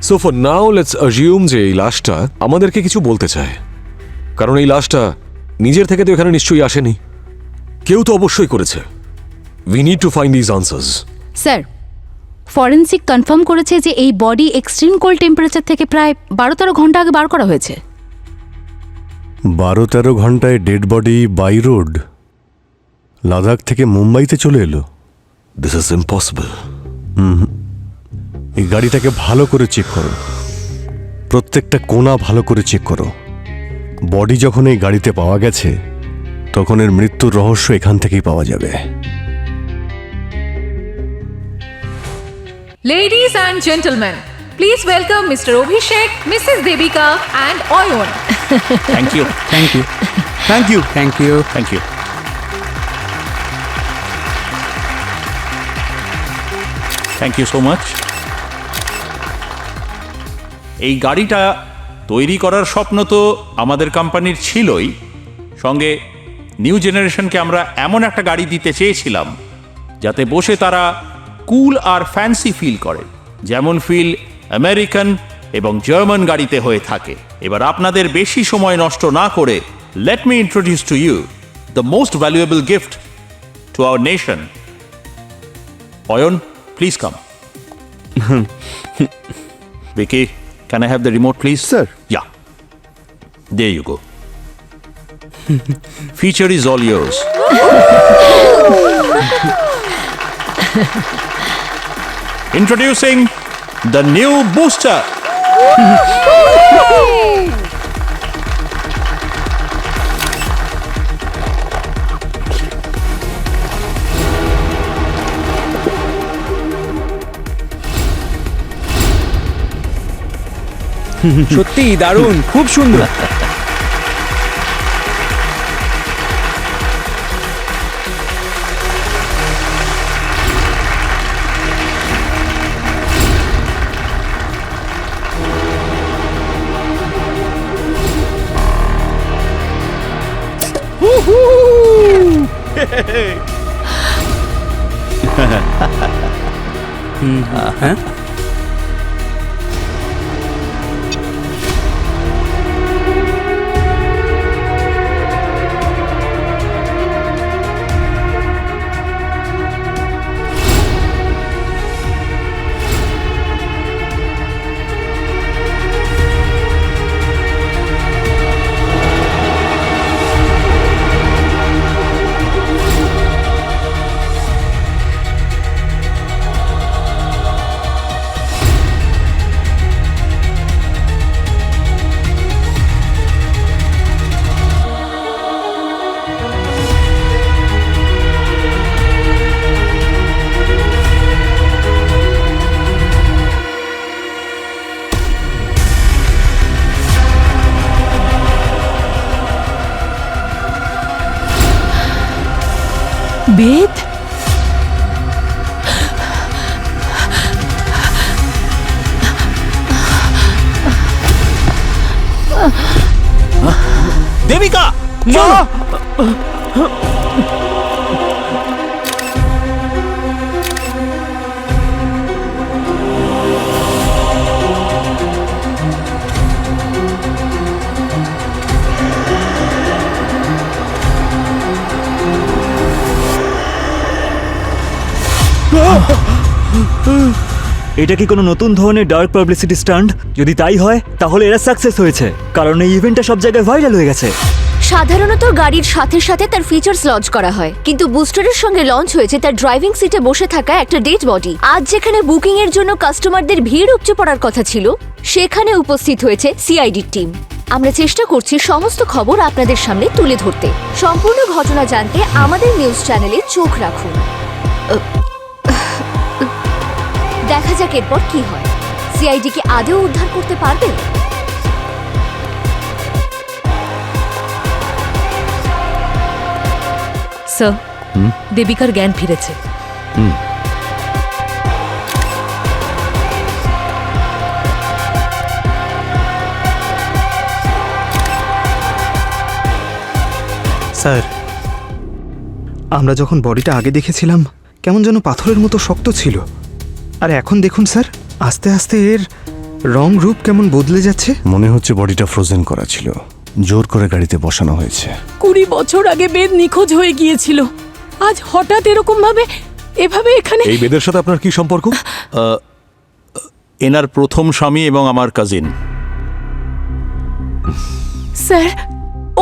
So for now let's assume যে এই লাশটা আমাদেরকে কিছু বলতে চায়, কারণ এই লাশটা নিজের থেকে তো এখানে নিশ্চয়ই আসেনি, কেউ তো অবশ্যই করেছে। We need to find this answers. Sir, forensic confirm করেছে যে এই বডি এক্সট্রিম কোল্ড টেম্পারেচার থেকে প্রায় 12-13 ঘন্টা আগে বার করা হয়েছে। 12-13 ঘন্টায় dead body by road Ladakh থেকে মুম্বাইতে চলে এলো? This is impossible. এই গাড়িটাকে ভালো করে চেক করো, প্রত্যেকটা কোণা ভালো করে চেক করো। বডি যখন এই গাড়িতে পাওয়া গেছে তখন এর মৃত্যুর রহস্য এখান থেকেই পাওয়া যাবে। Ladies and gentlemen, please welcome Mr. Abhishek, Mrs. Devika and Oyon. Thank you. Thank you. Thank you. Thank you. Thank you. Thank you so much. এই গাড়িটা তৈরি করার স্বপ্ন তো আমাদের কোম্পানির ছিলই, সঙ্গে নিউ জেনারেশনকে আমরা এমন একটা গাড়ি দিতে চেয়েছিলাম যাতে বসে তারা কুল আর ফ্যান্সি ফিল করে, যেমন ফিল আমেরিকান এবং জার্মান গাড়িতে হয়ে থাকে। এবার আপনাদের বেশি সময় নষ্ট না করে let me introduce to you the most valuable gift to our nation. Ayan, please come. Vicky, can I have the remote, please? Sir. Yeah. There you go. Feature is all yours. Introducing the new Booster. সত্যি দারুণ, খুব সুন্দর। হ্যাঁ, বেদ, দেবিকা, মা! এটা কি কোনো নতুন ধরনের ডার্ক পাবলিসিটি স্টান্ট? যদি তাই হয় তাহলে এরা সাকসেস হয়েছে, কারণ এই ইভেন্টটা সব জায়গায় ভাইরাল হয়ে গেছে। সাধারণত গাড়ির সাথে সাথে তার ফিচার্স লঞ্চ করা হয়, কিন্তু বুস্টারের সঙ্গে লঞ্চ হয়েছে তার ড্রাইভিং সিটে বসে থাকা একটা ডেড বডি। আজ যেখানে বুকিং এর জন্য কাস্টমারদের ভিড় উপচে পড়ার কথা ছিল, সেখানে উপস্থিত হয়েছে সিআইডির টিম। আমরা চেষ্টা করছি সমস্ত খবর আপনাদের সামনে তুলে ধরতে। সম্পূর্ণ ঘটনা জানতে আমাদের নিউজ চ্যানেলে চোখ রাখুন। দেখা যাক এরপর কি হয়। সিআইডি কে আদৌ উদ্ধার করতে পারবে? স্যার, দেবিকার জ্ঞান ফিরেছে। স্যার, আমরা যখন বডিটা আগে দেখেছিলাম কেমন যেন পাথরের মতো শক্ত ছিল, আর এখন দেখুন স্যার, আস্তে আস্তে এর রং রূপ কেমন বদলে যাচ্ছে। মনে হচ্ছে বডিটা ফ্রোজেন করা ছিল, জোর করে গাড়িতে বসানো হয়েছে। 20 বছর আগে বেদ নিখোঁজ হয়ে গিয়েছিল, আজ হঠাৎ এরকম ভাবে এভাবে এখানে। এই বেদের সাথে আপনার কি সম্পর্ক? এনার প্রথম স্বামী এবং আমার কাজিন। স্যার,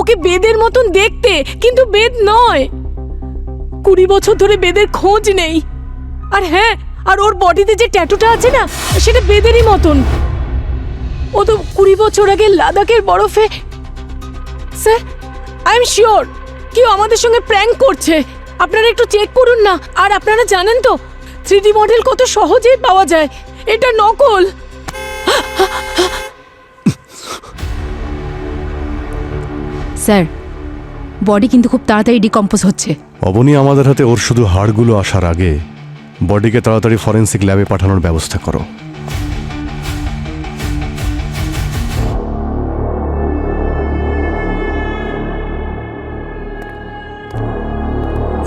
ওকে বেদের মতন দেখতে, কিন্তু বেদ নয়। 20 বছর ধরে বেদের খোঁজ নেই। আর হ্যাঁ, আর ওর বডিতে যে ট্যাটুটা আছে না, সেটা বেদেরই মতন। ও তো 20 বছর আগে লাদাখের বরফে। স্যার, আই এম শিওর কেউ আমাদের সঙ্গে প্র্যাঙ্ক করছে। আপনারা একটু চেক করুন না। আর আপনারা জানেন তো 3D মডেল কত সহজেই পাওয়া যায়। এটা নকল। স্যার, বডি কিন্তু খুব তাড়াতাড়ি ডিকম্পোজ হচ্ছে। অবনী, আমাদের হাতে ওর শুধু হাড়গুলো আসার আগে বডিকে তাড়াতাড়ি ফরেন্সিক ল্যাবে পাঠানোর ব্যবস্থা করো।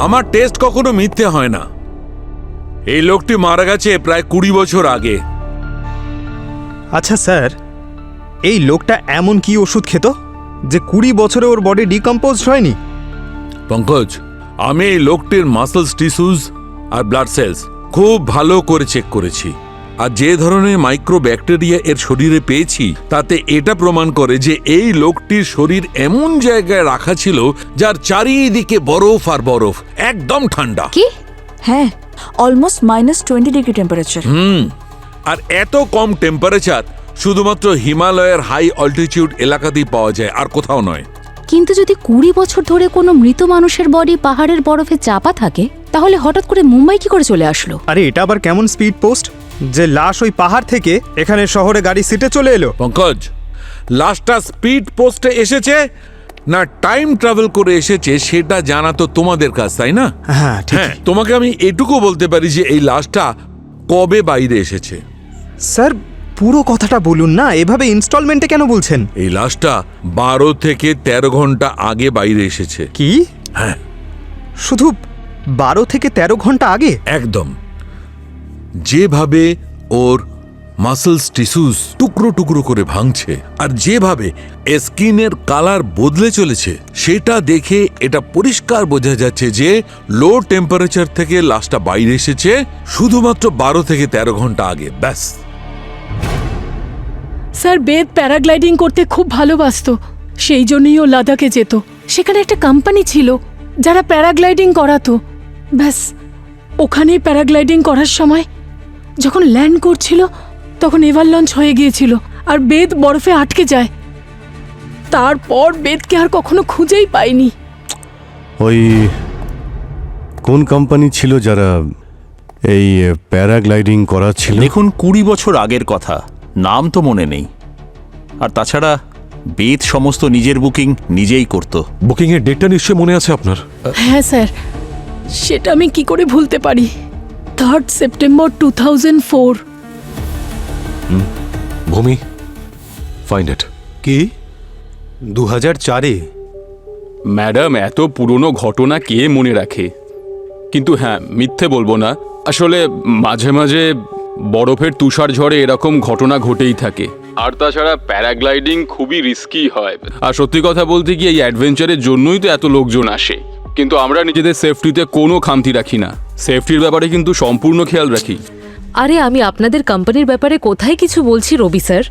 আমার টেস্ট কখনো মিথ্যে হয় না। এই লোকটি মারা গেছে প্রায় 20 বছর আগে। আচ্ছা স্যার, এই লোকটা এমন কি ওষুধ খেত যে 20 বছরে ওর বডি ডিকম্পোজ হয়নি? পঙ্কজ, আমি এই লোকটির মাসলস, টিস্যুস আর ব্লাড সেলস খুব ভালো করে চেক করেছি। আর যে ধরনের মাইক্রো ব্যাকটেরিয়া এর শরীরে পেয়েছি, তাতে এটা প্রমাণ করে যে এই লোকটির শরীর এমন জায়গায় রাখা ছিল যার চারিদিকে বরফ আর বরফ, একদম ঠান্ডা। কি? হ্যাঁ, অলমোস্ট -20 ডিগ্রি টেম্পারেচার। আর এত কম টেম্পারেচার শুধুমাত্র হিমালয়ের হাই অল্টিটিউড এলাকাতেই পাওয়া যায়, আর কোথাও নয়। কিন্তু যদি 20 বছর ধরে কোনো মৃত মানুষের বডি পাহাড়ের বরফে চাপা থাকে, তাহলে হঠাৎ করে মুম্বাই কি করে চলে আসলো? আরে এটা আবার কেমন স্পিড পোস্ট যে লাশ ওই পাহাড় থেকে এখানে শহরে গাড়ি সিটে চলে এলো? পঙ্কজ, লাস্টটা স্পিড পোস্টে এসেছে না টাইম ট্রাভেল করে এসেছে সেটা জানা তো তোমাদের কাজ, তাই না? হ্যাঁ, ঠিক। হ্যাঁ, তোমাকে আমি এটুকু বলতে পারি যে এই লাশটা কবে বাইরে এসেছে। স্যার, পুরো কথাটা বলুন না, এভাবে ইনস্টলমেন্টে কেন বলছেন? এই লাশটা 12 থেকে 13 ঘন্টা আগে বাইরে এসেছে। কি? হ্যাঁ, শুধু 12 থেকে 13 ঘন্টা আগে? একদম। যেভাবে ওর মাসলস, টিস্যুস টুকরো টুকরো করে ভাঙছে, আর যেভাবে স্কিনের কালার বদলে চলেছে, সেটা দেখে এটা পরিষ্কার বোঝা যাচ্ছে যে লো টেম্পারেচার থেকে লাশটা বাইরে এসেছে শুধুমাত্র 12 থেকে 13 ঘন্টা আগে, ব্যাস। স্যার, বেদ প্যারাগ্লাইডিং করতে খুব ভালোবাসতো, সেই জন্যই ও লাদাখে যেত। সেখানে একটা কোম্পানি ছিল যারা প্যারাগ্লাইডিং করাতো। ব্যাস, ওখানেই প্যারাগ্লাইডিং করার সময় যখন ল্যান্ড করছিল, তখন এভার লঞ্চ হয়ে গিয়েছিল আর বেদ বরফে আটকে যায়। তারপর বেদকে আর কখনো খুঁজেই পাইনি। ওই কোন কোম্পানি ছিল যারা এই প্যারাগ্লাইডিং করাচ্ছিল? দেখুন, 20 বছর আগের কথা, নাম তো মনে নেই। আর তাছাড়া বেদ সমস্ত নিজের বুকিং নিজেই করত। বুকিং এর ডেটটা নিশ্চয়ই মনে আছে আপনার? হ্যাঁ স্যার, সেটা আমি কি করে ভুলতে পারি। 3 সেপ্টেম্বর 2004। ভূমি, ফাইন্ড ইট। কি 2004-এ? ম্যাডাম, এত পুরনো ঘটনা কে মনে রাখে? কিন্তু হ্যাঁ, মিথ্যে বলবো না, আসলে মাঝে মাঝে বরফের তুষার ঝড়ে এরকম ঘটনা ঘটেই থাকে। আর তাছাড়া প্যারাগ্লাইডিং খুবই রিস্কি হয়। আর সত্যি কথা বলতে কি, এই অ্যাডভেঞ্চারের জন্যই তো এত লোকজন আসে। কিন্তু আমরা নিজেদের সেফটিতে কোনো খামতি রাখি না। সেফটির ব্যাপারে কিন্তু সম্পূর্ণ খেয়াল রাখি। আরে আমি আপনাদের কোম্পানির ব্যাপারে কোথায় কিছু বলছি রবি স্যার?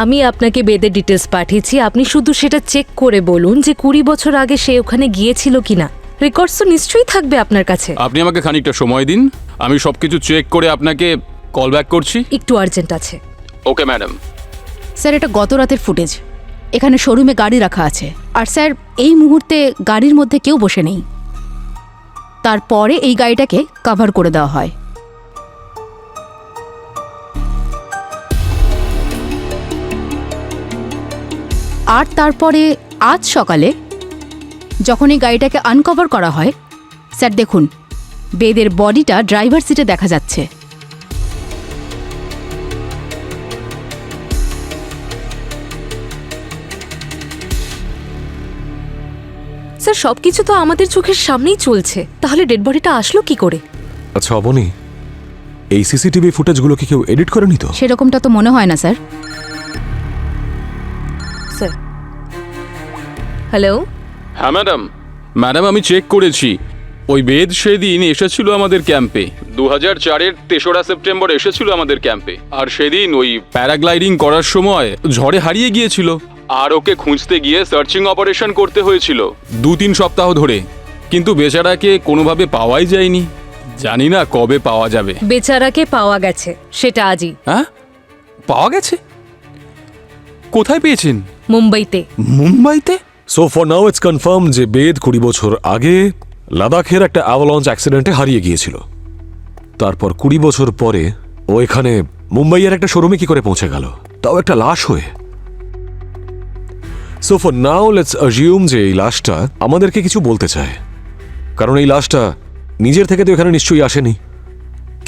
আমি আপনাকে বেদের ডিটেলস পাঠিয়েছি, আপনি শুধু সেটা চেক করে বলুন যে 20 বছর আগে সে ওখানে গিয়েছিল কিনা। রেকর্ডস তো নিশ্চয়ই থাকবে আপনার কাছে। আপনি আমাকে খানিকটা সময় দিন, আমি সবকিছু চেক করে আপনাকে কল ব্যাক করছি। একটু আর্জেন্ট আছে। Okay madam. স্যার, এটা গত রাতের ফুটেজ। এখানে শোরুমে গাড়ি রাখা আছে, আর স্যার এই মুহূর্তে গাড়ির মধ্যে কেউ বসে নেই। তারপরে এই গাড়িটাকে কভার করে দেওয়া হয়। আর তারপরে আজ সকালে যখন এই গাড়িটাকে আনকভার করা হয়, স্যার দেখুন, বেদের বডিটা ড্রাইভার সিটে দেখা যাচ্ছে। স্যার, সবকিছু তো আমাদের চোখের সামনেই চলছে, তাহলে ডেড বডিটা আসলো কি করে? আচ্ছা অবনী, এই সিসিটিভি ফুটেজগুলো কি কেউ এডিট করেনি তো? সেরকমটা তো মনে হয় না স্যার। হ্যালো। হ্যাঁ ম্যাডাম আমি চেক করেছি, ওই বেদ সেদিন এসেছিল আমাদের ক্যাম্পে 2004-এর 3রা সেপ্টেম্বর এসেছিল আমাদের ক্যাম্পে। আর সেদিন ওই প্যারাগ্লাইডিং করার সময় ঝড়ে হারিয়ে গিয়েছিল, আর ওকে খুঁজতে গিয়ে সার্চিং অপারেশন করতে হয়েছিল 2-3 সপ্তাহ ধরে, কিন্তু বেচারাকে কোনোভাবে পাওয়াই যায়নি। জানি না কবে পাওয়া যাবে। বেচারাকে পাওয়া গেছে, সেটা আজই। হ্যাঁ, পাওয়া গেছে? কোথায় পেয়েছেন? মুম্বাইতে। মুম্বাইতে? So for now it's confirm যে বেদ 20 বছর আগে লাদাখের একটা অ্যাভালাঞ্চ অ্যাক্সিডেন্টে হারিয়ে গিয়েছিল। তারপর 20 বছর পরে ও এখানে মুম্বাইয়ের একটা শোরুমে কি করে পৌঁছে গেল, তাও একটা লাশ হয়ে। So for now let's assume যে এই লাশটা আমাদেরকে কিছু বলতে চায়, কারণ এই লাশটা নিজের থেকে তো এখানে নিশ্চয়ই আসেনি,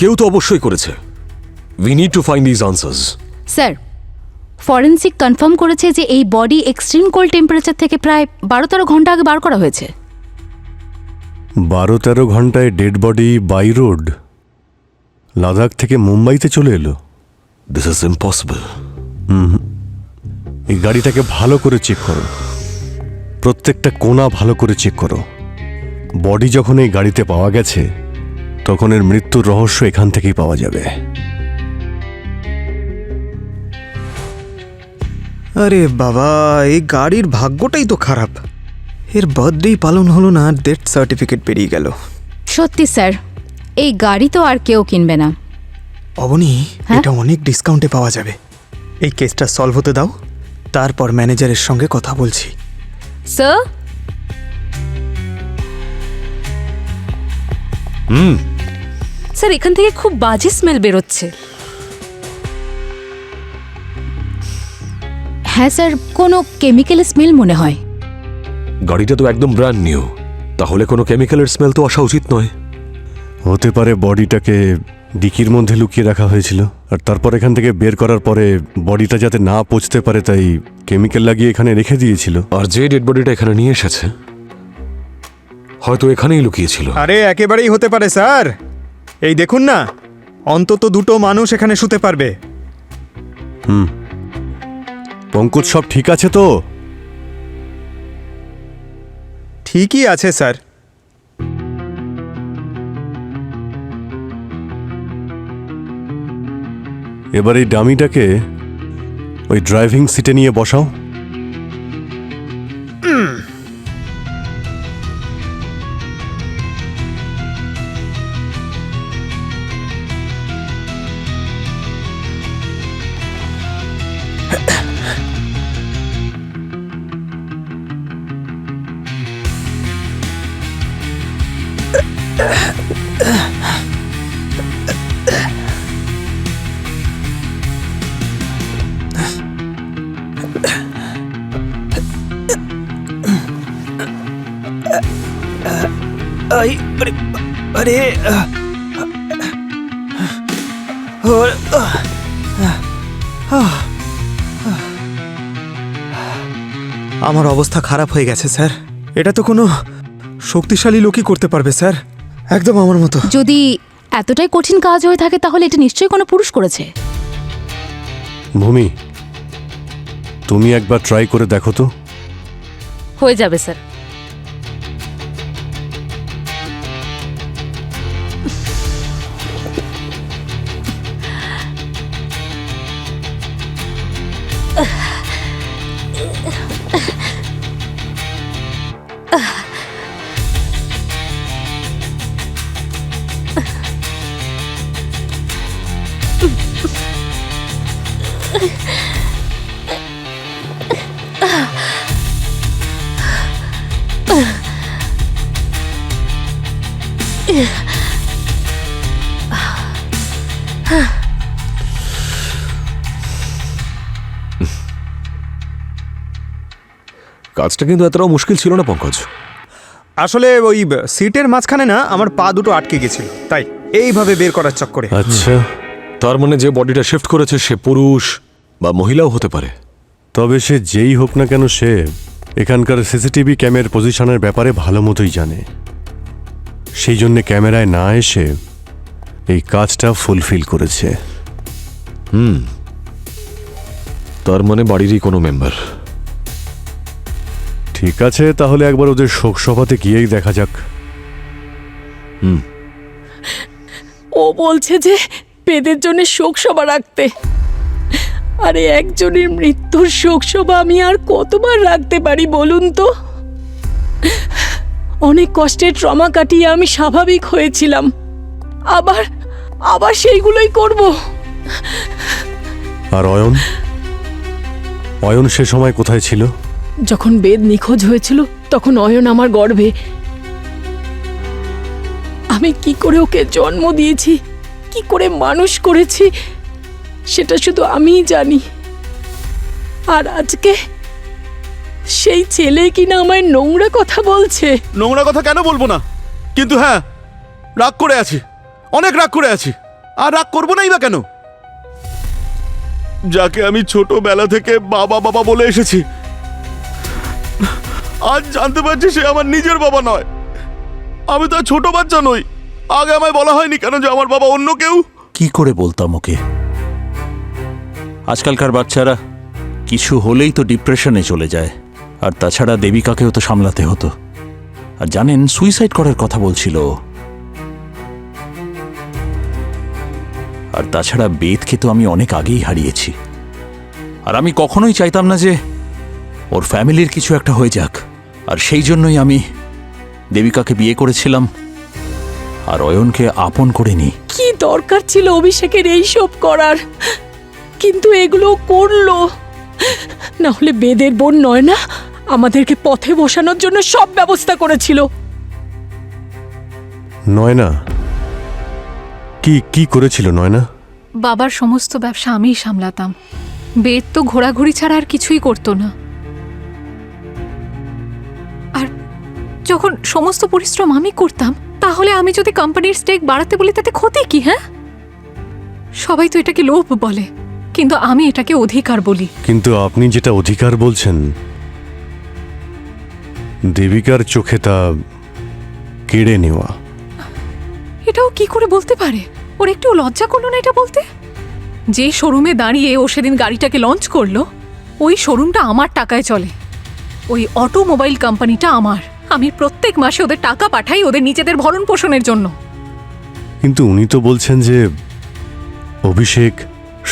কেউ তো অবশ্যই করেছে। We need to find this answers. Sir, forensic confirm করেছে যে এই বডি এক্সট্রিম কোল্ড টেম্পারেচার থেকে প্রায় 12-13 ঘন্টা আগে বার করা হয়েছে। 12-13 ঘন্টায় dead body by road Ladakh থেকে মুম্বাইতে চলে এলো? This is impossible. এই গাড়িটাকে ভালো করে চেক করো, প্রত্যেকটা কোণা ভালো করে চেক করো। বডি যখন এই গাড়িতে পাওয়া গেছে তখন এর মৃত্যুর রহস্য এখান থেকেই পাওয়া যাবে। আরে বাবা, এই গাড়ির ভাগ্যটাই তো খারাপ। এর বার্থডেই পালন হলো না, ডেথ সার্টিফিকেট পেরিয়ে গেল। সত্যি স্যার, এই গাড়ি তো আর কেউ কিনবে না। অবনী, হ্যাঁ? এটা অনেক ডিসকাউন্টে পাওয়া যাবে। এই কেসটা সলভ হতে দাও, তারপর ম্যানেজারের সঙ্গে কথা বলছি। স্যার, স্যার এখান থেকে খুব বাজে স্মেল বেরোচ্ছে। হ্যাঁ স্যার, কোনো কেমিক্যাল স্মেল মনে হয়। গাড়িটা তো একদম ব্র্যান্ড নিউ, তাহলে কোনো কেমিক্যালের স্মেল তো আসা উচিত নয়। হতে পারে বডিটাকে ডিকির মধ্যে লুকিয়ে রাখা হয়েছিল, আর তারপর এখান থেকে বের করার পরে বডিটা যাতে না পচতে পারে তাই কেমিক্যাল লাগিয়ে এখানে রেখে দিয়েছিল। আর যে ডেড বডিটা এখানে নিয়ে এসেছে হয়তো এখানেই লুকিয়েছিল। আরে একেবারেই হতে পারে স্যার। এই দেখুন না, অন্তত 2টো মানুষ এখানে শুতে পারবে। পঙ্কজ, সব ঠিক আছে তো? ঠিকই আছে স্যার। এবার এই ডামিটাকে ওই ড্রাইভিং সিটে নিয়ে বসাও। আরে আমার অবস্থা খারাপ হয়ে গেছে স্যার। এটা তো কোনো শক্তিশালী লোকই করতে পারবে স্যার, একদম আমার মতো। যদি এতটাই কঠিন কাজ হয়ে থাকে তাহলে এটা নিশ্চয়ই কোনো পুরুষ করেছে। ভূমি, তুমি একবার ট্রাই করে দেখো তো। হয়ে যাবে স্যার। কাজটা কিন্তু এতটাও মুশকিল ছিল না পঙ্কজ। আসলে ওই সিটের মাঝখানে না আমার পা দুটো আটকে গেছিল, তাই এইভাবে বের করার চক্করে। আচ্ছা, তার মানে যে বডিটা শিফট করেছে সে পুরুষ বা মহিলাও হতে পারে। তবে সে যেই হোক না কেন, সে এখানকার সিসিটিভি ক্যামেরার পজিশনের ব্যাপারে ভালো মতোই জানে। সেই জন্য ক্যামেরায় না এসে এই কাজটা ফুলফিল করেছে। তার মানে বাড়িরই কোনো মেম্বার। ঠিক আছে, তাহলে একবার ওদের শোক সভাতে গিয়েই দেখা যাক। ও বলছে যে বেদের জন্য শোক সভা রাখতে। আরে একজনের মৃত্যুর শোক সভা আমি আর কতবার রাখতে পারি বলুন তো? অনেক কষ্টের ট্রমা কাটিয়ে আমি স্বাভাবিক হয়েছিলাম, আবার আবার সেইগুলোই করব। আর অয়ন, অয়ন সে সময় কোথায় ছিল? যখন বেদ নিখোঁজ হয়েছিল তখন অয়ন আমার গর্ভে। আমি কি করে ওকে জন্ম দিয়েছি, কি করে মানুষ করেছি, সেটা শুধু আমিই জানি। আর আজকে সেই ছেলে কিনা আমায় নোংরা কথা বলছে। নোংরা কথা কেন বলবো না, কিন্তু হ্যাঁ, রাগ করে আছি, অনেক রাগ করে আছি। আর রাগ করবো নাই বা কেন? যাকে আমি ছোটবেলা থেকে বাবা বাবা বলে এসেছি, আজ জানতে পারছি সে আমার নিজের বাবা নয়। আমি তো আর ছোট বাচ্চা নই। আগে আমায় বলা হয়নি কেন যে আমার বাবা অন্য কেউ? কি করে বলতাম ওকে? আজকালকার বাচ্চারা কিছু হলেই তো ডিপ্রেশনে চলে যায়। আর তাছাড়া দেবিকাকেও তো সামলাতে হতো। আর জানেন, সুইসাইড করার কথা বলছিল। আর তাছাড়া বেদকে তো আমি অনেক আগেই হারিয়েছি। আর আমি কখনোই চাইতাম না যে ওর ফ্যামিলির কিছু একটা হয়ে যাক। আর সেই জন্যই আমি দেবিকাকে বিয়ে করেছিলাম আর অয়নকে আপন করে নিই। কি দরকার ছিল অভিষেকের এইসব করার? কিন্তু এগুলো করলো না হলে বেদের বোন নয় না আমাদেরকে পথে বসানোর জন্য সব ব্যবস্থা করেছিল। নয়না কি কি করেছিল নয়না? বাবার সমস্ত ব্যবসা আমিই সামলাতাম। বেদ তো ঘোরাঘুরি ছাড়া আর কিছুই করতো না। আর যখন সমস্ত পরিশ্রম আমি করতাম, তাহলে আমি যদি কোম্পানির স্টেক বাড়াতে বলি তাতে ক্ষতি কি? হ্যাঁ, সবাই তো এটাকে লোভ বলে, কিন্তু আমি এটাকে অধিকার বলি। কিন্তু আপনি যেটা অধিকার বলছেন, দেবিকার চোখে তা কেড়ে নেওয়া। এটাও কি করে বলতে পারে? ওর একটু লজ্জা করলো না এটা বলতে? যে শোরুমে দাঁড়িয়ে ও সেদিন গাড়িটাকে লঞ্চ করলো, ওই শোরুমটা আমার টাকায় চলে। ওই অটোমোবাইল কোম্পানিটা আমার। আমি প্রত্যেক মাসে ওদের টাকা পাঠাই ওদের নিজেদের ভরণ পোষণের জন্য। কিন্তু উনি তো বলছেন যে অভিষেক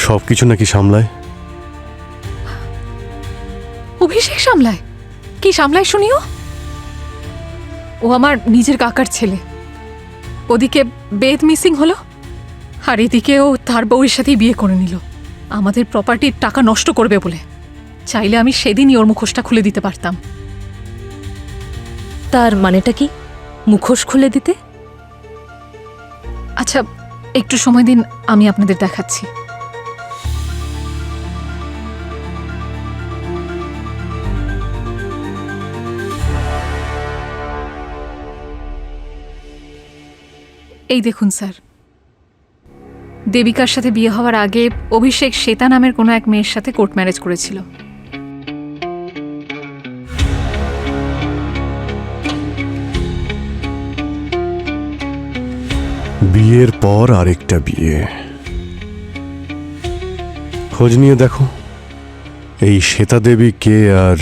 সবকিছু নাকি সামলায়। অভিষেক সামলায়? কি সামলায় শুনিও? ও আমার নিজের কাকার ছেলে। ওদিকে বেদ মিসিং হলো, আর এদিকে ও তার বউয়ের সাথেই বিয়ে করে নিল আমাদের প্রপার্টির টাকা নষ্ট করবে বলে। চাইলে আমি সেদিনই ওর মুখোশটা খুলে দিতে পারতাম। তার মানেটা কি, মুখোশ খুলে দিতে? আচ্ছা, একটু সময় দিন, আমি আপনাদের দেখাচ্ছি। এই দেখুন স্যার, দেবিকার সাথে বিয়ে হওয়ার আগে অভিষেক শ্বেতা নামের কোনো এক মেয়ের সাথে কোর্ট ম্যারেজ করেছিল। বিয়ের পর আরেকটা বিয়ে। খোঁজ নিয়ে দেখো এই শ্বেতা দেবী কে আর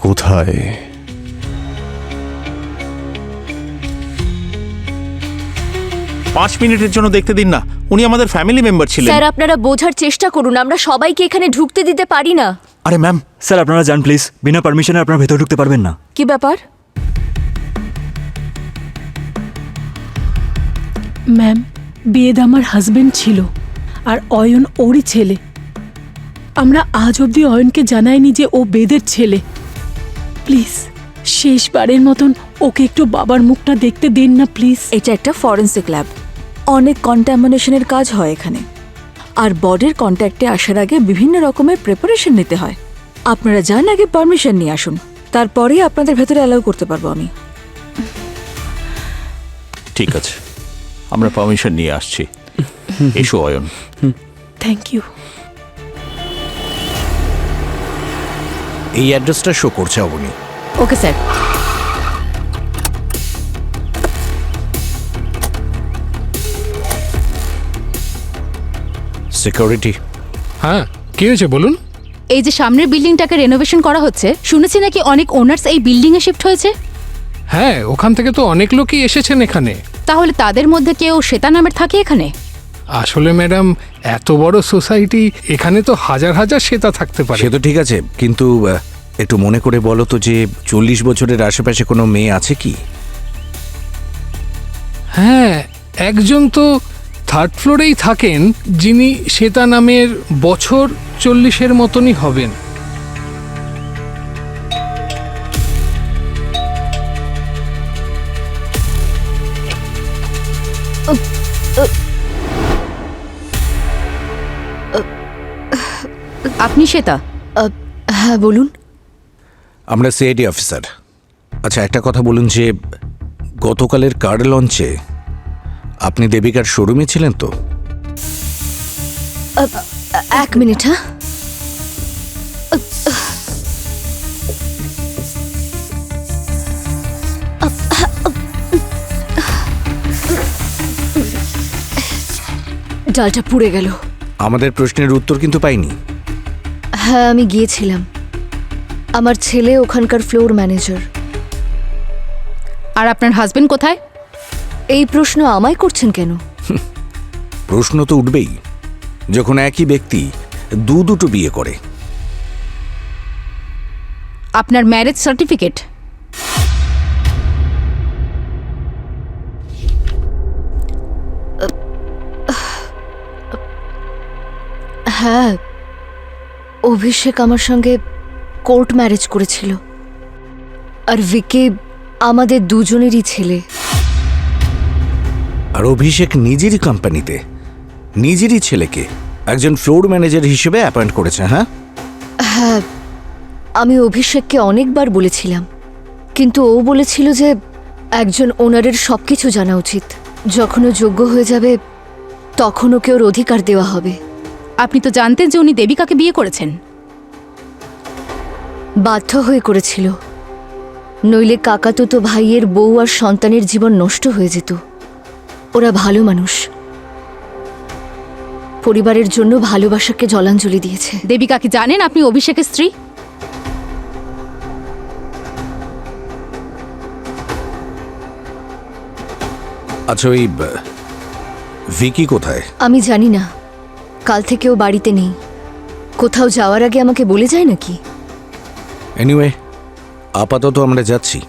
কোথায়। 5 মিনিটের জন্য দেখতে দিন না, উনি আমাদের ফ্যামিলি মেম্বার ছিলেন। স্যার, আপনারা বোঝার চেষ্টা করুন, আমরা সবাইকে এখানে ঢুকতে দিতে পারি না। আরে ম্যাম, স্যার আপনারা যান প্লিজ, বিনা পারমিশনে আপনারা ভেতর ঢুকতে পারবেন না। কি ব্যাপার? ম্যাম, বেদ আমার হাজবেন্ড ছিল আর অয়ন ওরই ছেলে। আমরা আজ অবধি অয়নকে জানাইনি যে ও বেদের ছেলে। প্লিজ শেষবারের মতন ওকে একটু বাবার মুখটা দেখতে দিন না প্লিজ। এটা একটা ফরেন্সিক ল্যাব, অনেক কন্টামিনেশনের কাজ হয় এখানে। আর বডির কন্ট্যাক্টে আসার আগে বিভিন্ন রকমের প্রিপারেশন নিতে হয়। আপনারা যান, আগে পারমিশন নিয়ে আসুন, তারপরেই আপনাদের ভেতরে অ্যালাউ করতে পারবো আমি। ঠিক আছে, আমরা পারমিশন নিয়ে আসছি। এসো অয়ন। Thank you. এই অ্যাড্রেসটা শো করছে অবনী। Okay sir. সিকিউরিটি। হ্যাঁ, কি হয়েছে বলুন। এই যে সামনের বিল্ডিংটাকে রেনোভেশন করা হচ্ছে, শুনেছি নাকি অনেক ওনার্স এই বিল্ডিং এ শিফট হয়েছে। হ্যাঁ, ওখান থেকে তো অনেক লোকই এসেছেন এখানে। তাহলে তাদের মধ্যে কেউ শ্বেতা নামের থাকে এখানে? আসলে ম্যাডাম, এত বড় সোসাইটি, এখানে তো হাজার হাজার শ্বেতা থাকতে পারে। সে তো ঠিক আছে, কিন্তু একটু মনে করে বলো তো যে 40 বছরের আশেপাশে কোনো মেয়ে আছে কি? হ্যাঁ, একজন তো 3rd ফ্লোরেই থাকেন, যিনি শ্বেতা নামের, বছর 40-এর মতনই হবেন। আপনি শ্বেতা? হ্যাঁ বলুন। আমরা সিআইডি অফিসার। আচ্ছা, একটা কথা বলুন যে গতকালের কার লঞ্চে আপনি দেবিকার শোরুমে ছিলেন তো? এক মিনিট। হ্যাঁ, ডালটা পুড়ে গেল। আমাদের প্রশ্নের উত্তর কিন্তু পাইনি। হ্যাঁ, আমি গিয়েছিলাম। আমার ছেলে ওখানকার ফ্লোর ম্যানেজার। আর আপনার হাজবেন্ড কোথায়? এই প্রশ্ন আমায় করছেন কেন? প্রশ্ন তো উঠবেই যখন একই ব্যক্তি দুটো বিয়ে করে। আপনার ম্যারেজ সার্টিফিকেট? হ্যাঁ, অভিষেক আমার সঙ্গে কোর্ট ম্যারেজ করেছিল। আর ভিকি আমাদের দুজনেরই ছেলে। আর অভিষেক নিজেরই কোম্পানিতে নিজেরই ছেলেকে একজন ফ্লোর ম্যানেজার হিসেবে অ্যাপয়েন্ট করেছে। হ্যাঁ হ্যাঁ, আমি অভিষেককে অনেকবার বলেছিলাম, কিন্তু ও বলেছিল যে একজন ওনারের সবকিছু জানা উচিত। যখন ও যোগ্য হয়ে যাবে তখন ওকে ওর অধিকার দেওয়া হবে। আপনি তো জানতেন যে উনি দেবিকাকে বিয়ে করেছেন? বাধ্য হয়ে করেছিল, নইলে কাকাতুতো ভাইয়ের বউ আর সন্তানের জীবন নষ্ট হয়ে যেত। ওরা ভালো মানুষ, পরিবারের জন্য ভালোবাসাকে জলাঞ্জলি দিয়েছে। দেবিকা কি জানেন আপনি অভিষেকের স্ত্রী? আচ্ছা, ওই ভিকি কোথায়? আমি জানি না, কাল থেকে ও বাড়িতে নেই। কোথাও যাওয়ার আগে আমাকে বলে যায় নাকি? এনিওয়ে, আপাতত আমরা যাচ্ছি।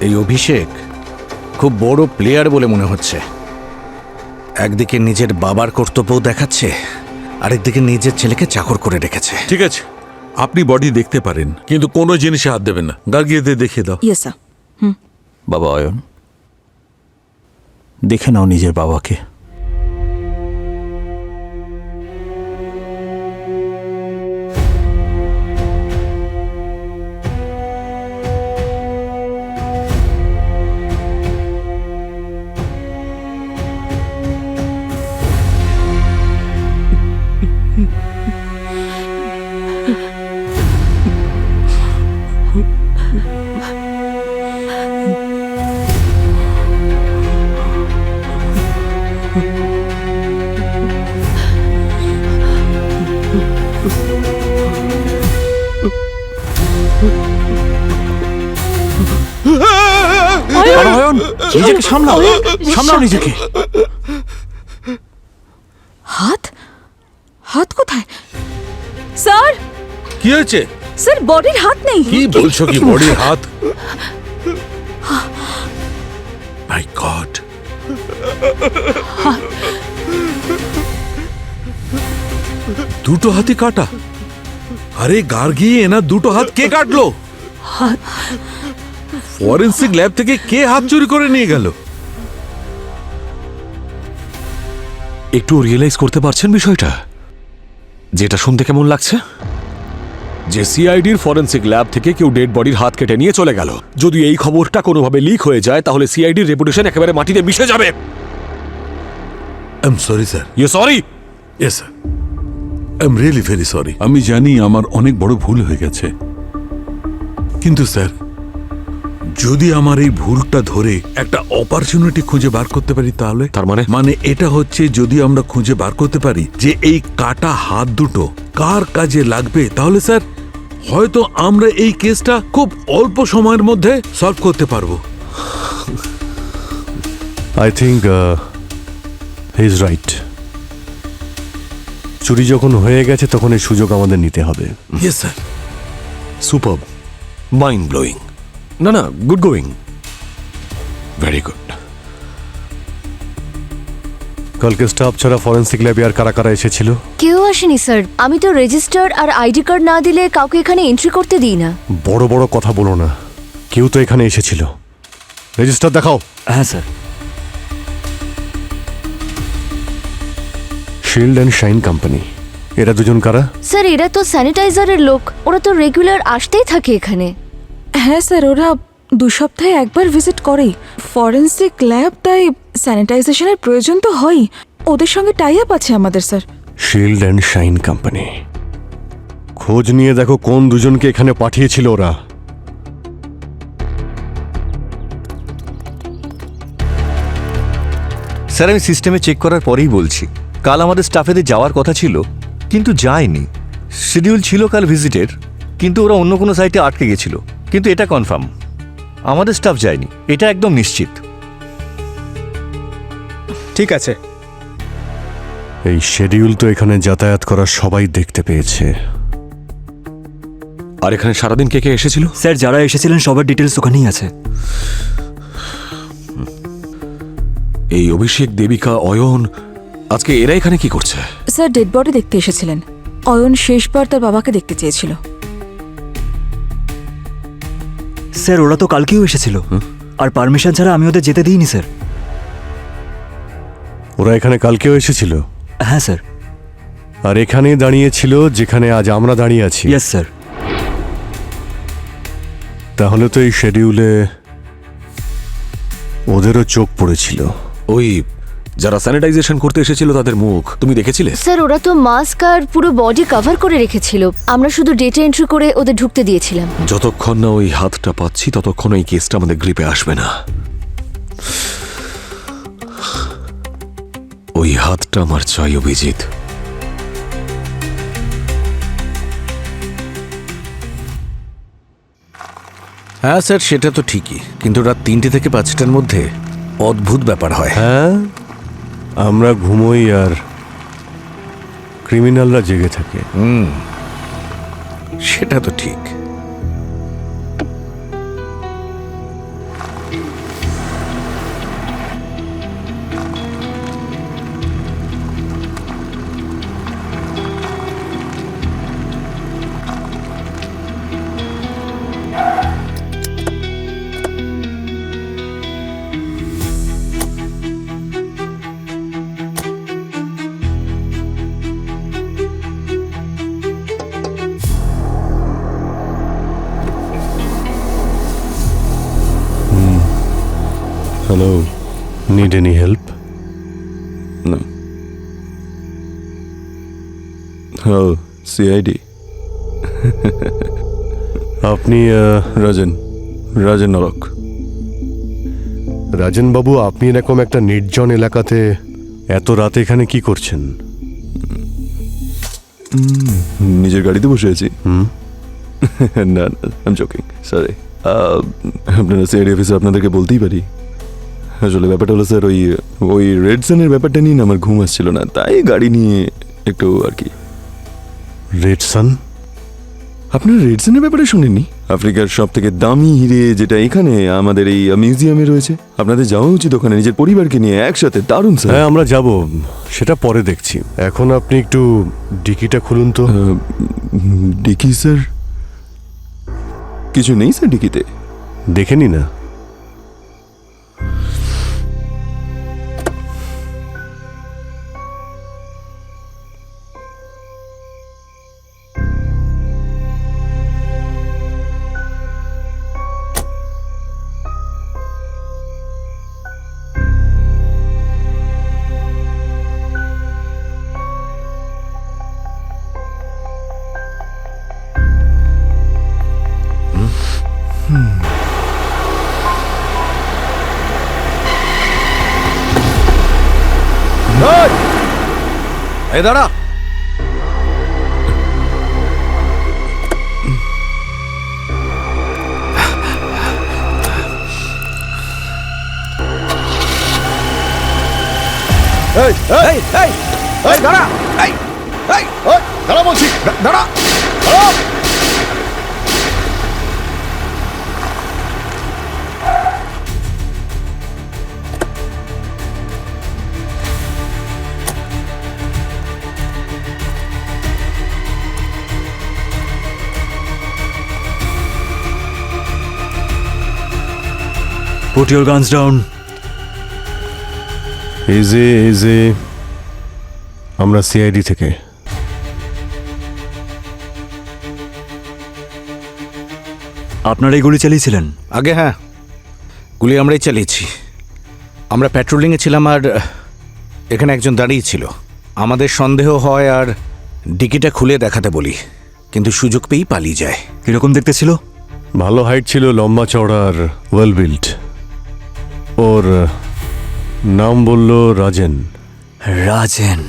এই অভিষেক খুব বড় প্লেয়ার বলে মনে হচ্ছে। একদিকে নিজের বাবার কর্তব্য দেখাচ্ছে, আরেকদিকে নিজের ছেলেকে চাকর করে রেখেছে। ঠিক আছে, আপনি বডি দেখতে পারেন, কিন্তু কোনো জিনিসে হাত দেবেন না। গার্গিয়াতে দেখিয়ে দাও। Yes sir. বাবা অয়ন, দেখে নাও নিজের বাবাকে। অয়ন, নিজেকে সামলাও, সামলাও নিজেকে। হাত? হাত কোথায় স্যার? কি হয়েছে? স্যার, বডির হাত নেই। কি বলছো? কি বডির হাত? মাই গড, দুটো হাতই কাটা। আরে গার্গি, এনার দুটো হাত কে কাটলো? হাত ফরেন্সিক ল্যাব থেকে কে হাত চুরি করে নিয়ে গেল? একটু রিয়েলাইজ করতে পারছেন বিষয়টা? যেটা শুনতে কেমন লাগছে? যে সিআইডির ফরেন্সিক ল্যাব থেকে কেউ ডেড বডির হাত কেটে নিয়ে চলে গেল। যদি এই খবরটা কোনোভাবে লিক হয়ে যায় তাহলে সিআইডির রেপুটেশন একেবারে মাটিতে মিশে যাবে। I am sorry sir. You sorry? Yes sir, I am really very sorry. আমি জানি আমার অনেক বড় ভুল হয়ে গেছে, কিন্তু স্যার যদি আমার এই ভুলটা ধরে একটা অপরচুনিটি খুঁজে বার করতে পারি তাহলে তার মানে? মানে এটা হচ্ছে যদি আমরা খুঁজে বার করতে পারি যে এই কাটা হাত দুটো কার কাজে লাগবে, তাহলে স্যার হয়তো আমরা এই কেসটা খুব অল্প সময়ের মধ্যে সলভ করতে পারবো। I think he is right. চুরি যখন হয়ে গেছে তখন এই সুযোগ আমাদের নিতে হবে। Yes sir. Super, mind blowing. না না, গুড গোয়িং, ভেরি গুড। কালকে স্টাফ ছাড়া ফরেন্সিক ল্যাবে আর কারা কারা এসেছিল? কেউ আসেনি স্যার। আমি তো রেজিস্টার আর আইডি কার্ড না দিলে কাউকে এখানে এন্ট্রি করতে দিই না। বড় বড় কথা বলো না, কেউ তো এখানে এসেছিল। রেজিস্টার দেখাও। হ্যাঁ sir. Shield and shine company, এরা দুজন কারা? স্যার এরা তো স্যানিটাইজারের লোক, ওরা তো রেগুলার আসতেই থাকে এখানে। হ্যাঁ স্যার, ওরা 2 সপ্তাহে একবার ভিজিট করেই। ফরেন্সিক ল্যাব, তাই স্যানিটাইজেশনের প্রয়োজন তো হয়ই। ওদের সঙ্গে টাই আপ আছে আমাদের sir. Shield and shine company, খোঁজ নিয়ে দেখো কোন দুজনকে এখানে পাঠিয়েছিল ওরা। স্যার আমি সিস্টেমে চেক করার পরেই বলছি, কাল আমাদের স্টাফেদের যাওয়ার কথা ছিল কিন্তু যায়নি। শিডিউল ছিল কাল ভিজিটের, কিন্তু ওরা অন্য কোনো সাইটে আটকে গেছিল। কিন্তু এটা কনফার্ম, আমাদের স্টাফ যায়নি, এটা একদম নিশ্চিত। ঠিক আছে। এই শিডিউল তো এখানে যাতায়াত করা সবাই দেখতে পেয়েছে। আর এখানে সারাদিন কে কে এসেছিল? স্যার যারা এসেছিলেন সবার ডিটেলস ওখানেই আছে। এই অভিষেক, দেবিকা, অয়ন, আজকে এরা এখানে কি করছে? স্যার ডেড বডি দেখতে এসেছিলেন। অয়ন শেষবার তার বাবাকে দেখতে চেয়েছিল। স্যার ওরা তো কালকেও এসেছিল, আর পারমিশন ছাড়া আমি ওদের যেতে দিইনি স্যার। ওরা এখানে কালকেও এসেছিল? হ্যাঁ স্যার। আর এখানে দাঁড়িয়েছিল যেখানে আজ আমরা দাঁড়িয়ে আছি? Yes sir. তাহলে তো এই শিডিউলে ওদেরও চোখ পড়েছিল। ওই যারা স্যানিটাইজেশন করতে এসেছিল তাদের মুখ তুমি দেখেছিলে? স্যার ওরা তো মাস্ক আর পুরো বডি কভার করে রেখেছিল, আমরা শুধু ডেটা এন্ট্রি করে ওদের ঢুকতে দিয়েছিলাম। যতক্ষণ না ওই হাতটা পাচ্ছি ততক্ষণ এই কেসটা আমাদের গ্রিপে আসবে না। ওই হাতটা আমার চাই, অভিজিৎ। হ্যাঁ স্যার, সেটা তো ঠিকই, কিন্তু রাত 3টে থেকে 5টার মধ্যে অদ্ভুত ব্যাপার হয়। হ্যাঁ, আমরা ঘুমোই আর ক্রিমিনালরা জেগে থাকে। সেটা তো ঠিক। Hello, need any help? না। Hello, CID. আপনি রাজেন নরক। রাজেন বাবু, আপনি এরকম একটা নির্জন এলাকাতে এত রাতে এখানে কি করছেন? নিজের গাড়িতে বসে আছি। না না, আই এম জোকিং, সরি। আপনারা সিআইডি অফিসে আপনাদেরকে বলতেই পারি। আসলে ব্যাপারটা হলো স্যার, ওই রেড সানের ব্যাপারটা নিয়ে না আমার ঘুম আসছিল না, তাই গাড়ি নিয়ে একটু আর কি। রেড সান? আপনারা রেড সানের ব্যাপারে শুনেননি? আফ্রিকার সব থেকে দামি হিরে যেটা এখানে আমাদের এই মিউজিয়ামে রয়েছে। আপনাদের যাওয়া উচিত ওখানে, নিজের পরিবারকে নিয়ে একসাথে। দারুণ স্যার। হ্যাঁ, আমরা যাব, সেটা পরে দেখছি। এখন আপনি একটু ডিকিটা খুলুন তো। Dickey sir? কিছু নেই স্যার ডিকিতে। দেখেনি না? এই দাঁড়া। এই এই এই এই দাঁড়া, এই এই দাঁড়া বলছি, দাঁড়া দাঁড়া। Put your guns down. Easy আমরা সিআইডি থেকে। আপনারা এই গুলি চালিয়েছিলেন? আগে হ্যাঁ, গুলি আমরাই চালিয়েছি। আমরা প্যাট্রোলিংয়ে ছিলাম আর এখানে একজন দাঁড়িয়ে ছিল। আমাদের সন্দেহ হয় আর ডিকিটা খুলে দেখাতে বলি, কিন্তু সুযোগ পেয়েই পালিয়ে যায়। কিরকম দেখতে ছিল? ভালো হাইট ছিল, লম্বা চওড়া আর ওয়েল বিল্ড। ওর নাম বলল রাজেন। রাজেন?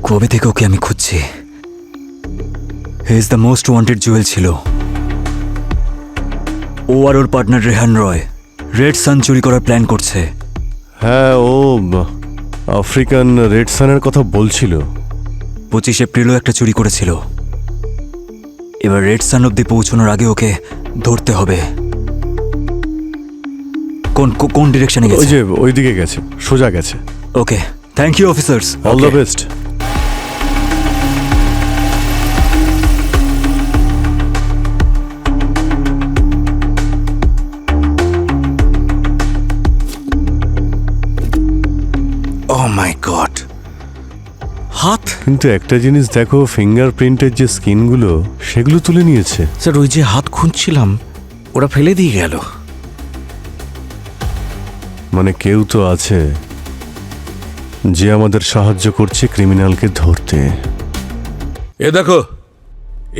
কবে থেকে ওকে আমি খুঁজছি। He is the most wanted Jewel ছিল। ও আর ওর পার্টনার রেহান রয় রেড সান চুরি করার প্ল্যান করছে। হ্যাঁ, ও আফ্রিকান রেড সানের কথা বলছিল। 25 এপ্রিলও একটা চুরি করেছিল। এবার রেড সান অব্দি পৌঁছানোর আগে ওকে ধরতে হবে। কোন ডিরেকশনে গেছে? ওই যে ওইদিকে গেছে, সোজা গেছে। Okay, thank you officers. All the best. Oh my god, হাত! কিন্তু একটা জিনিস দেখো, ফিঙ্গারপ্রিন্টের যে স্কিনগুলো সেগুলো তুলে নিয়েছে। স্যার, ওই যে হাত খুঁজছিলাম ওরা ফেলে দিয়ে গেল। মানে কেউ তো আছে যে আমাদের সাহায্য করছে ক্রিমিনালকে ধরতে। এ দেখো,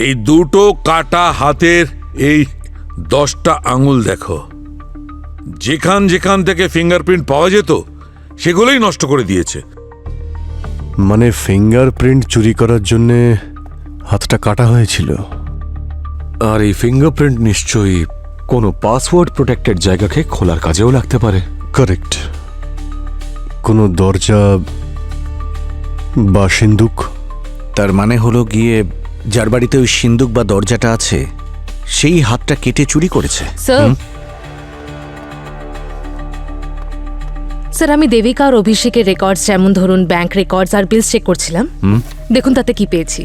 এই দুটো কাটা হাতের এই 10টা আঙুল দেখো। যেখান যেখান থেকে ফিঙ্গারপ্রিন্ট পাওয়া যেত সেগুলোই নষ্ট করে দিয়েছে। মানে ফিঙ্গারপ্রিন্ট চুরি করার জন্য হাতটা কাটা হয়েছিল। আর এই ফিঙ্গারপ্রিন্ট নিশ্চয়ই কোনো পাসওয়ার্ড প্রোটেক্টেড জায়গাকে খোলার কাজেও লাগতে পারে। কারেক্ট। কোনো দরজা বা সিন্দুক। তার মানে হলো গিয়ে যার বাড়িতে ওই সিন্দুক বা দরজাটা আছে সেই হাতটা কেটে চুরি করেছে। স্যার, আমি দেবিকা আর অভিষেকের রেকর্ডস, যেমন ধরুন ব্যাংক রেকর্ডস আর বিলস চেক করছিলাম। দেখুন তাতে কি পেয়েছি।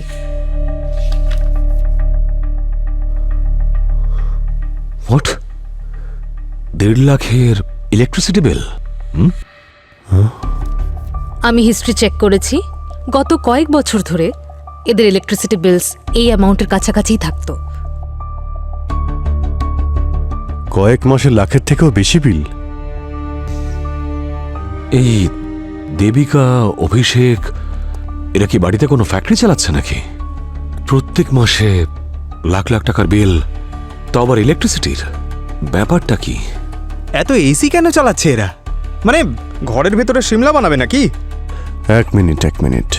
হোয়াট? 1.5 লাখের ইলেকট্রিসিটি বিল? আমি হিস্ট্রি চেক করেছি। গত কয়েক বছর ধরে এদের ইলেকট্রিসিটি বিলস এই অ্যামাউন্টের কাছাকাছিই থাকতো। কয়েক মাসে লাখের থেকেও বেশি বিল? এই দেবিকা, অভিষেক এরা কি বাড়িতে কোনো ফ্যাক্টরি চালাচ্ছে নাকি? প্রত্যেক মাসে লাখ লাখ টাকার বিল, তো আবার ইলেকট্রিসিটির। ব্যাপারটা কি? এত এসি কেন চালাচ্ছে এরা? মানে ঘরের ভেতরে সিমলা বানাবে নাকি? এক মিনিট,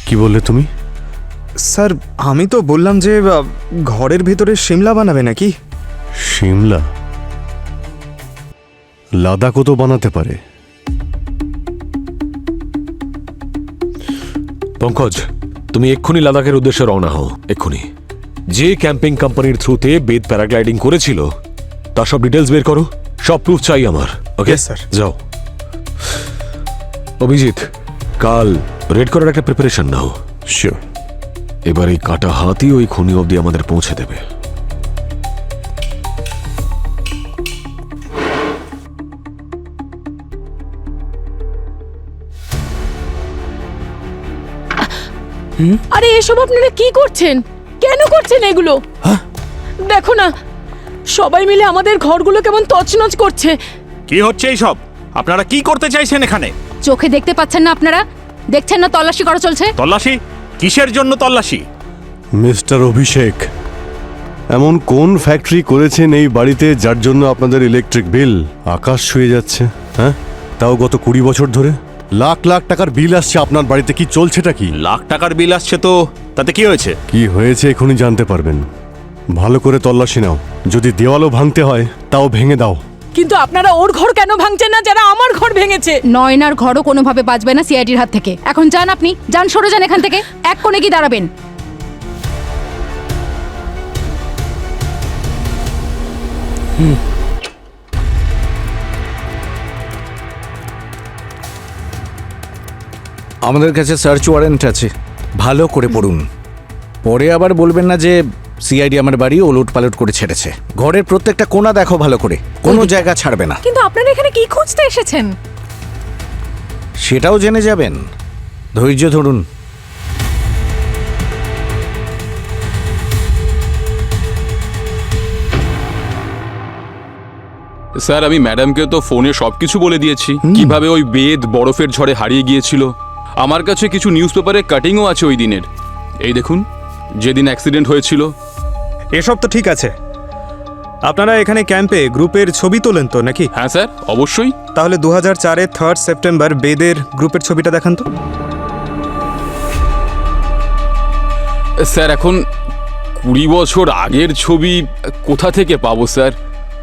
কি বললে তুমি? স্যার, আমি তো বললাম যে ঘরের ভেতরে সিমলা বানাবে নাকি। সিমলা? লাদাখও তো বানাতে পারে। পঙ্কজ, তুমি এক্ষুনি লাদাখের উদ্দেশ্যে রওনা হও, এক্ষুনি। যে ক্যাম্পিং কোম্পানির থ্রুতে বেদ প্যারাগ্লাইডিং করেছিল তার সব ডিটেলস বের করো। সব প্রুফ চাই আমার। Okay sir. যাও। অভিজিৎ, কাল রেড করার একটা প্রিপারেশন নাও। শিওর। এবার এই কাটা হাতই ওই খুনি অবধি আমাদের পৌঁছে দেবে। আরে এসব আপনারা কি করছেন? কেন করছেন এগুলো? দেখো না, সবাই মিলে আমাদের ঘরগুলো কেমন তছনছ করছে। কি হচ্ছে এইসব? আপনারা কি করতে চাইছেন এখানে? চোখে দেখতে পাচ্ছেন না আপনারা? দেখছেন না তল্লাশি করা চলছে? তল্লাশি? কিসের জন্য তল্লাশি? মিস্টার অভিষেক, এমন কোন ফ্যাক্টরি করেছেন এই বাড়িতে যার জন্য আপনাদের ইলেকট্রিক বিল আকাশ ছুঁয়ে যাচ্ছে? হ্যাঁ, তাও গত 20 বছর ধরে লাখ লাখ টাকার বিল আসছে আপনার বাড়িতে। কি চলছেটা কি? লাখ টাকার বিল আসছে তো তাতে কি হয়েছে? কি হয়েছে এখনই জানতে পারবেন। ভালো করে তল্লাশি নাও, যদি দেওয়ালও ভাঙতে হয় তাও ভেঙে দাও। কিন্তু আপনারা ওর ঘর কেন ভাঙছেন না যারা আমার ঘর ভেঙেছে? নয়নার ঘরও কোনোভাবে বাঁচবে না সিআইডির হাত থেকে। এখন যান, আপনি যান, সরে যান এখান থেকে। এক কোণে কি দাঁড়াবেন? আমাদের কাছে সার্চ ওয়ারেন্ট আছে, ভালো করে পড়ুন। পরে আবার বলবেন না যে সিআইডি আমার বাড়ি ওলট পালট করে ছেড়েছে। ঘরের প্রত্যেকটা কোণা দেখো ভালো করে, কোনো জায়গা ছাড়বে না। কিন্তু আপনারা এখানে কি খুঁজতে এসেছেন? সেটাও জেনে যাবেন, ধৈর্য ধরুন। স্যার আমি ম্যাডামকে তো ফোনে সবকিছু বলে দিয়েছি, কিভাবে ওই বেদ বরফের ঝড়ে হারিয়ে গিয়েছিল। আমার কাছে কিছু নিউজ পেপারে কাটিংও আছে ওই দিনের। এই দেখুন, যেদিন অ্যাক্সিডেন্ট হয়েছিল। এসব তো ঠিক আছে, আপনারা এখানে ক্যাম্পে গ্রুপের ছবি তোলেন তো নাকি? হ্যাঁ স্যার, অবশ্যই। তাহলে 2004-এর 3 সেপ্টেম্বর বেদের গ্রুপের ছবিটা দেখান তো। স্যার এখন 20 বছর আগের ছবি কোথা থেকে পাবো স্যার?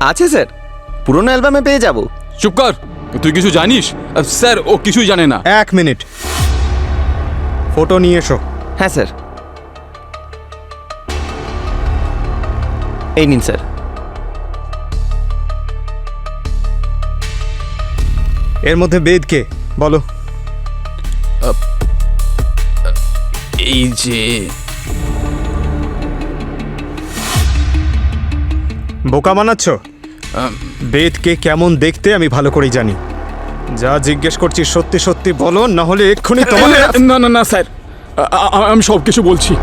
আছে স্যার, পুরনো অ্যালবামে পেয়ে যাব। চুপ কর, তুই কিছু জানিস? স্যার ও কিছুই জানে না। 1 মিনিট, ফটো নিয়ে এসো। হ্যাঁ স্যার, এই নিন স্যার। এর মধ্যে বেদ কে বলো? এই যে বোকা বানাচ্ছ? বেদকে কেমন দেখতে আমি ভালো করেই জানি। যা জিজ্ঞেস করছি সত্যি সত্যি বলো, না হলে এক্ষুনি তোমাকে। না না না স্যার, আমি সব কিছু বলছি।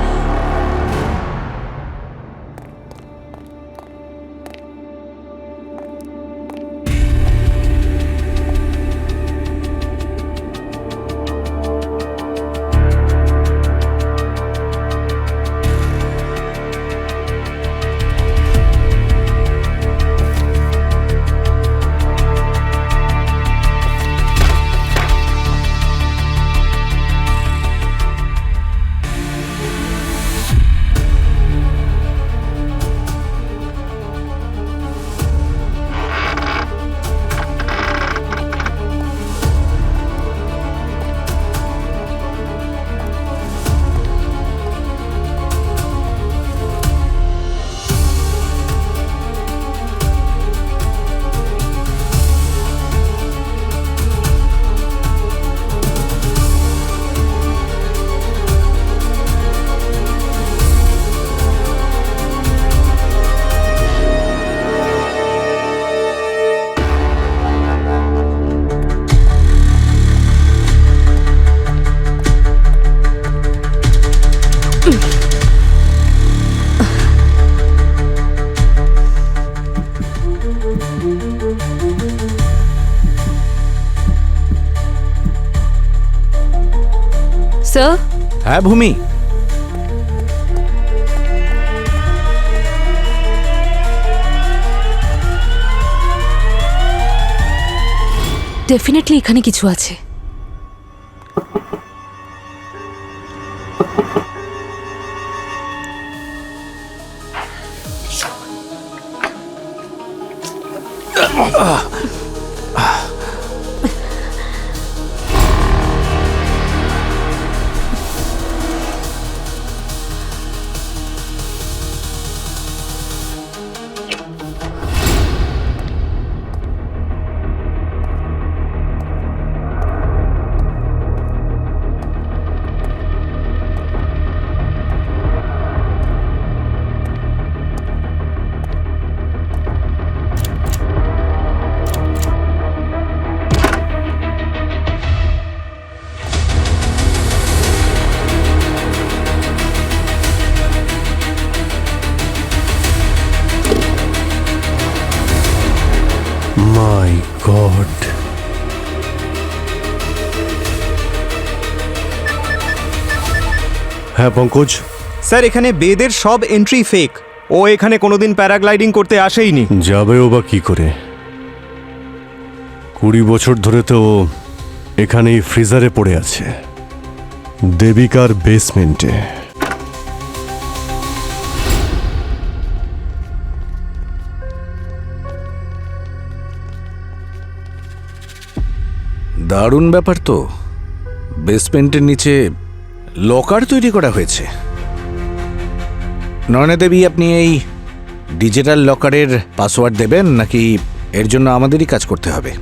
স্যার? হ্যাঁ ভূমি, ডেফিনেটলি এখানে কিছু আছে। মাই গড, হ্যাঁ পঙ্কজ। স্যার এখানে বেদের সব এন্ট্রি ফেক। ও এখানে কোনোদিন প্যারাগ্লাইডিং করতে আসেইনি। যাবেও বা কি করে? 20 বছর ধরে তো ও এখানেই ফ্রিজারে পড়ে আছে, দেবিকার বেসমেন্টে। দারুণ ব্যাপার তো, বেসমেন্টের নিচে লকার তৈরি করা হয়েছে। নয়না দেবী, আপনি এই ডিজিটাল লকারের পাসওয়ার্ড দেবেন নাকি এর জন্য আমাদেরই কাজ করতে হবে?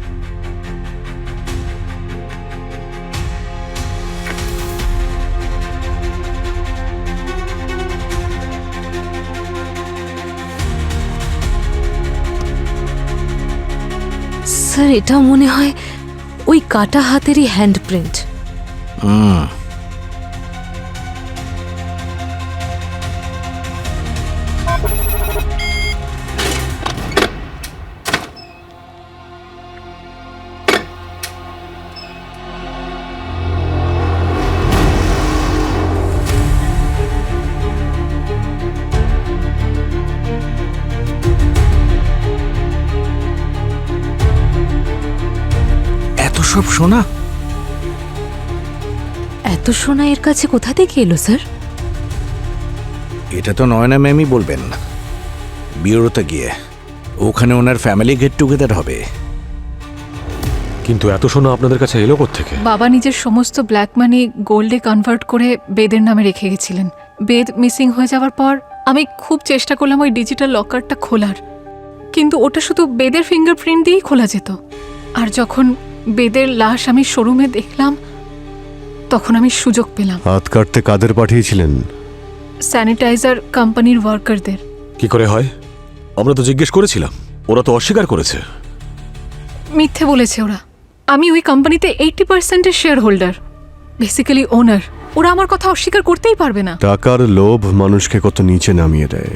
স্যার, এটা মনে হয় ওই কাটা হাতেরই হ্যান্ডপ্রিন্ট। সব সোনা, এত সোনা এর কাছে কোথা থেকে এলো স্যার? এটা তো নয়না ম্যামই বলবেন। বিউরোতে গিয়ে ওখানে ওনার ফ্যামিলি গেট টুগেদার হবে। কিন্তু এত সোনা আপনাদের কাছে এলো কোত্থেকে? বাবা নিজের সমস্ত ব্ল্যাক মানি গোল্ডে কনভার্ট করে বেদের নামে রেখে গেছিলেন। বেদ মিসিং হয়ে যাওয়ার পর আমি খুব চেষ্টা করলাম ওই ডিজিটাল লকারটা খোলার, কিন্তু ওটা শুধু বেদের ফিঙ্গারপ্রিন্ট দিয়েই খোলা যেত। আর যখন বেদের লাশ আমি শোরুমে দেখলাম, তখন আমি সুযোগ পেলাম। হাত কাটতে কাদের পাঠিয়েছিলেন? স্যানিটাইজার কোম্পানির ওয়ার্কারদের। কি করে হয়? আমরা তো জিজ্ঞেস করেছিলাম, ওরা তো অস্বীকার করেছে। মিথ্যে বলেছে ওরা। আমি ওই কোম্পানিতে 80% শেয়ার হোল্ডার, বেসিক্যালি ওনার। ওরা আমার কথা অস্বীকার করতেই পারবে না। টাকার লোভ মানুষকে কত নিচে নামিয়ে দেয়,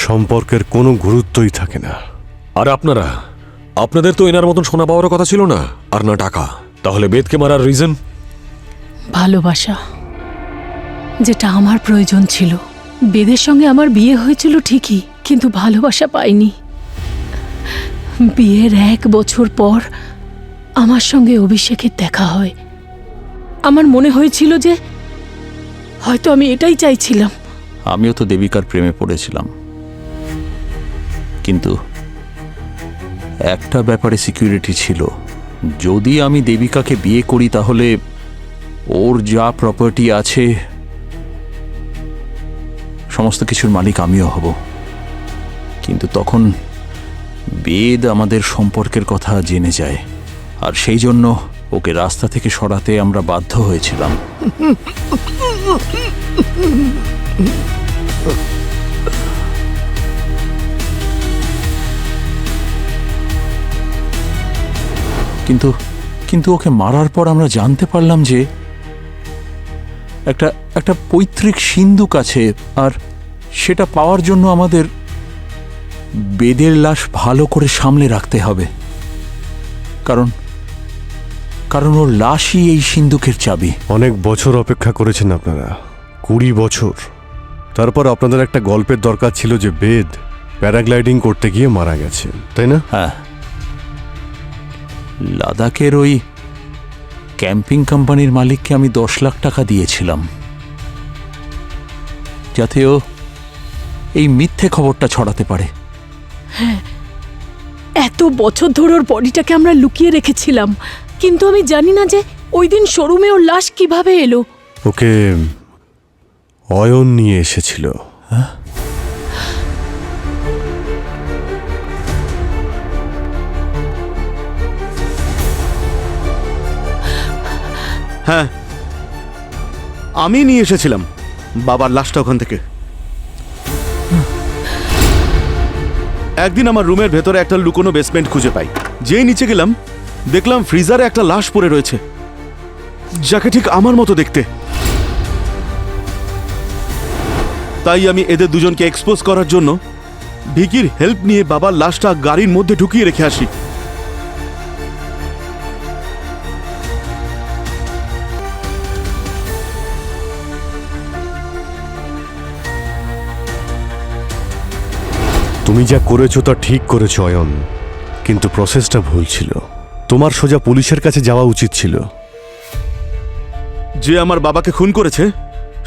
সম্পর্কের কোনো গুরুত্বই থাকে না। আর আপনাদের তো এনার মতন সোনা পাওয়ার কথা ছিল না, আর না টাকা। তাহলে বেদকে মারার রিজন? ভালোবাসা, যেটা আমার প্রয়োজন ছিল। বেদের সঙ্গে আমার বিয়ে হয়েছিল ঠিকই, কিন্তু ভালোবাসা পাইনি। বিয়ের 1 বছর পর আমার সঙ্গে অভিষেকের দেখা হয়। আমার মনে হয়েছিল যে হয়তো আমি এটাই চাইছিলাম। আমিও তো দেবিকার প্রেমে পড়েছিলাম, কিন্তু একটা ব্যাপারে সিকিউরিটি ছিল। যদি আমি দেবিকাকে বিয়ে করি তাহলে ওর যা প্রপার্টি আছে সমস্ত কিছুর মালিক আমিও হব। কিন্তু তখন বেদ আমাদের সম্পর্কের কথা জেনে যায়, আর সেই জন্য ওকে রাস্তা থেকে সরাতে আমরা বাধ্য হয়েছিলাম। কিন্তু ওকে মারার পর আমরা জানতে পারলাম যে একটা পৈতৃক সিন্ধুক আছে, আর সেটা পাওয়ার জন্য আমাদের বেদের লাশ ভালো করে সামলে রাখতে হবে। কারণ ওর লাশই এই সিন্ধুকের চাবি। অনেক বছর অপেক্ষা করেছেন আপনারা, 20 বছর। তারপর আপনাদের একটা গল্পের দরকার ছিল যে বেদ প্যারাগ্লাইডিং করতে গিয়ে মারা গেছে, তাই না? হ্যাঁ, লাদাখের ওই ক্যাম্পিং কোম্পানির মালিককে আমি 10 লাখ টাকা দিয়েছিলাম, যাতে ও এই মিথ্যে খবরটা ছড়াতে পারে। হ্যাঁ, এত বছর ধরে ওর বডিটাকে আমরা লুকিয়ে রেখেছিলাম, কিন্তু আমি জানি না যে ওই দিন শোরুমে ওর লাশ কিভাবে এলো। ওকে অয়ন নিয়ে এসেছিল। হ্যাঁ, আমি নিয়ে এসেছিলাম বাবার লাশটা ওখান থেকে। একদিন আমার রুমের ভেতরে একটা লুকোনো বেসমেন্ট খুঁজে পাই। যেই নিচে গেলাম, দেখলাম ফ্রিজারে একটা লাশ পড়ে রয়েছে, যাকে ঠিক আমার মতো দেখতে। তাই আমি এদের দুজনকে এক্সপোজ করার জন্য ভিকির হেল্প নিয়ে বাবার লাশটা গাড়ির মধ্যে ঢুকিয়ে রেখে আসি। তুমি যা করেছো তা ঠিক করেছো অয়ন, কিন্তু প্রসেসটা ভুল ছিল। তোমার সোজা পুলিশের কাছে যাওয়া উচিত ছিল। যে আমার বাবাকে খুন করেছে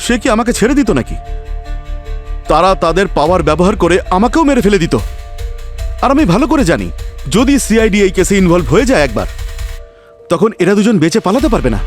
সে কি আমাকে ছেড়ে দিত নাকি? তারা তাদের পাওয়ার ব্যবহার করে আমাকেও মেরে ফেলে দিত। আর আমি ভালো করে জানি যদি সিআইডি এই কেসে ইনভলভ হয়ে যায় একবার, তখন এরা দুজন বেঁচে পালাতে পারবে না।